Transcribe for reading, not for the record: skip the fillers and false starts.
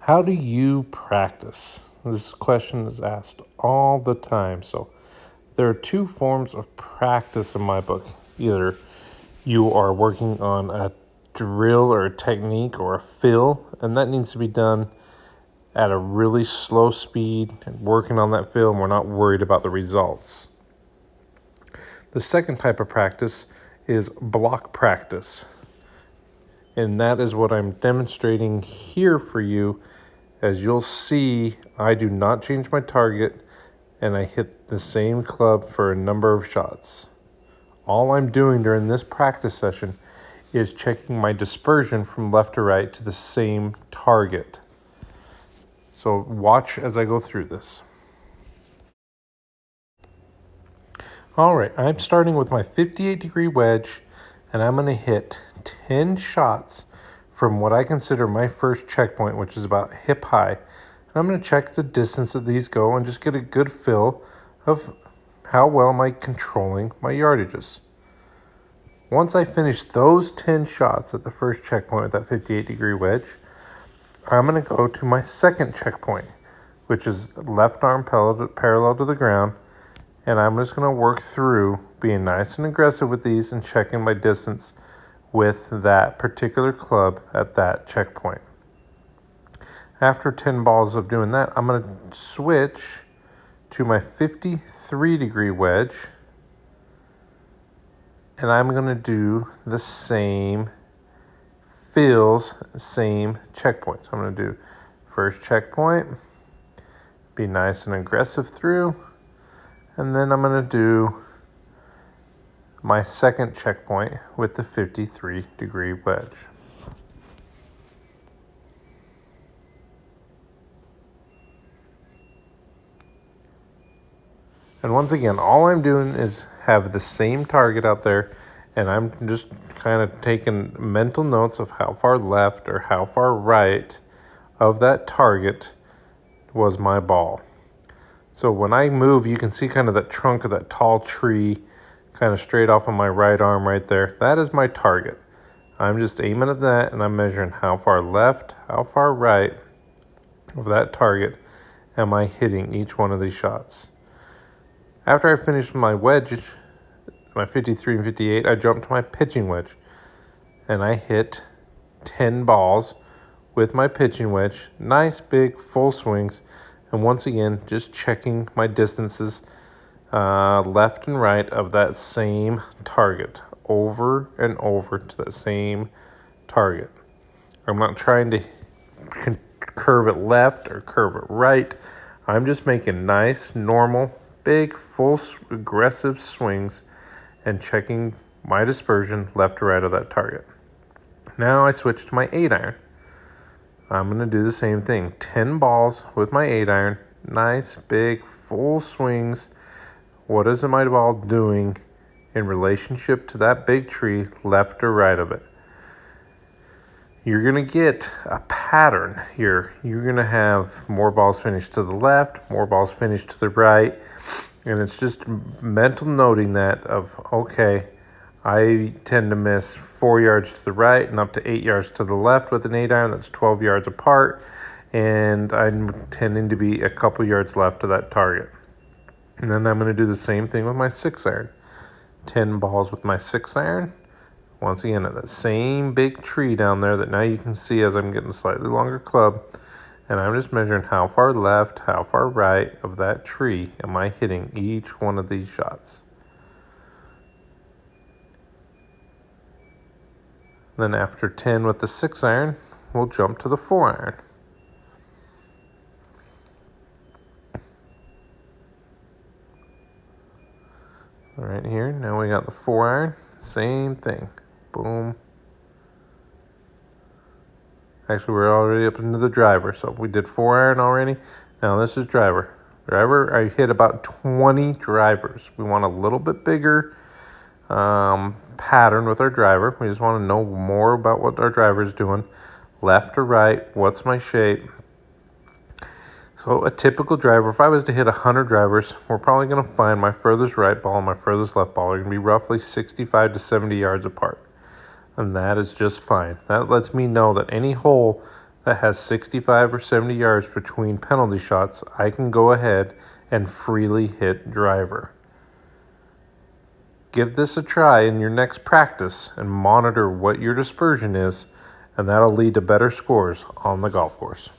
How do you practice? This question is asked all the time. So there are two forms of practice in my book. Either you are working on a drill or a technique or a fill, and that needs to be done at a really slow speed and working on that fill, and we're not worried about the results. The second type of practice is block practice. And that is what I'm demonstrating here for you. As you'll see, I do not change my target and I hit the same club for a number of shots. All I'm doing during this practice session is checking my dispersion from left to right to the same target. So watch as I go through this. All right, I'm starting with my 58-degree wedge, and I'm going to hit 10 shots from what I consider my first checkpoint, which is about hip high. And I'm going to check the distance that these go and just get a good feel of how well am I controlling my yardages. Once I finish those 10 shots at the first checkpoint with that 58-degree wedge, I'm going to go to my second checkpoint, which is left arm parallel to the ground. And I'm just going to work through being nice and aggressive with these and checking my distance with that particular club at that checkpoint. After 10 balls of doing that, I'm going to switch to my 53-degree wedge. And I'm going to do the same fills, same checkpoints. I'm going to do first checkpoint, be nice and aggressive through. And then I'm going to do my second checkpoint with the 53-degree wedge. And once again, all I'm doing is have the same target out there, and I'm just kind of taking mental notes of how far left or how far right of that target was my ball. So when I move, you can see kind of that trunk of that tall tree kind of straight off of my right arm right there. That is my target. I'm just aiming at that, and I'm measuring how far left, how far right of that target am I hitting each one of these shots. After I finish my wedge, my 53 and 58, I jump to my pitching wedge, and I hit 10 balls with my pitching wedge. Nice big full swings. And once again, just checking my distances left and right of that same target over and over to that same target. I'm not trying to curve it left or curve it right. I'm just making nice, normal, big, full, aggressive swings and checking my dispersion left to right of that target. Now I switch to my 8-iron. I'm going to do the same thing. 10 balls with my 8-iron. Nice, big, full swings. What is my ball doing in relationship to that big tree, left or right of it? You're going to get a pattern here. You're going to have more balls finished to the left, more balls finished to the right. And it's just mental noting that of, okay, I tend to miss 4 yards to the right and up to 8 yards to the left with an 8-iron. That's 12 yards apart. And I'm tending to be a couple yards left of that target. And then I'm going to do the same thing with my 6-iron. 10 balls with my 6-iron. Once again, at that same big tree down there that now you can see as I'm getting a slightly longer club. And I'm just measuring how far left, how far right of that tree am I hitting each one of these shots. Then after 10 with the 6-iron, we'll jump to the 4-iron. All right, here, now we got the 4-iron, same thing, boom. Actually, we're already up into the driver, so we did 4-iron already. Now this is driver. Driver, I hit about 20 drivers. We want a little bit bigger pattern with our driver. We just want to know more about what our driver is doing. Left or right, what's my shape? So a typical driver, if I was to hit 100 drivers, we're probably going to find my furthest right ball and my furthest left ball are going to be roughly 65 to 70 yards apart. And that is just fine. That lets me know that any hole that has 65 or 70 yards between penalty shots, I can go ahead and freely hit driver. Give this a try in your next practice and monitor what your dispersion is, and that'll lead to better scores on the golf course.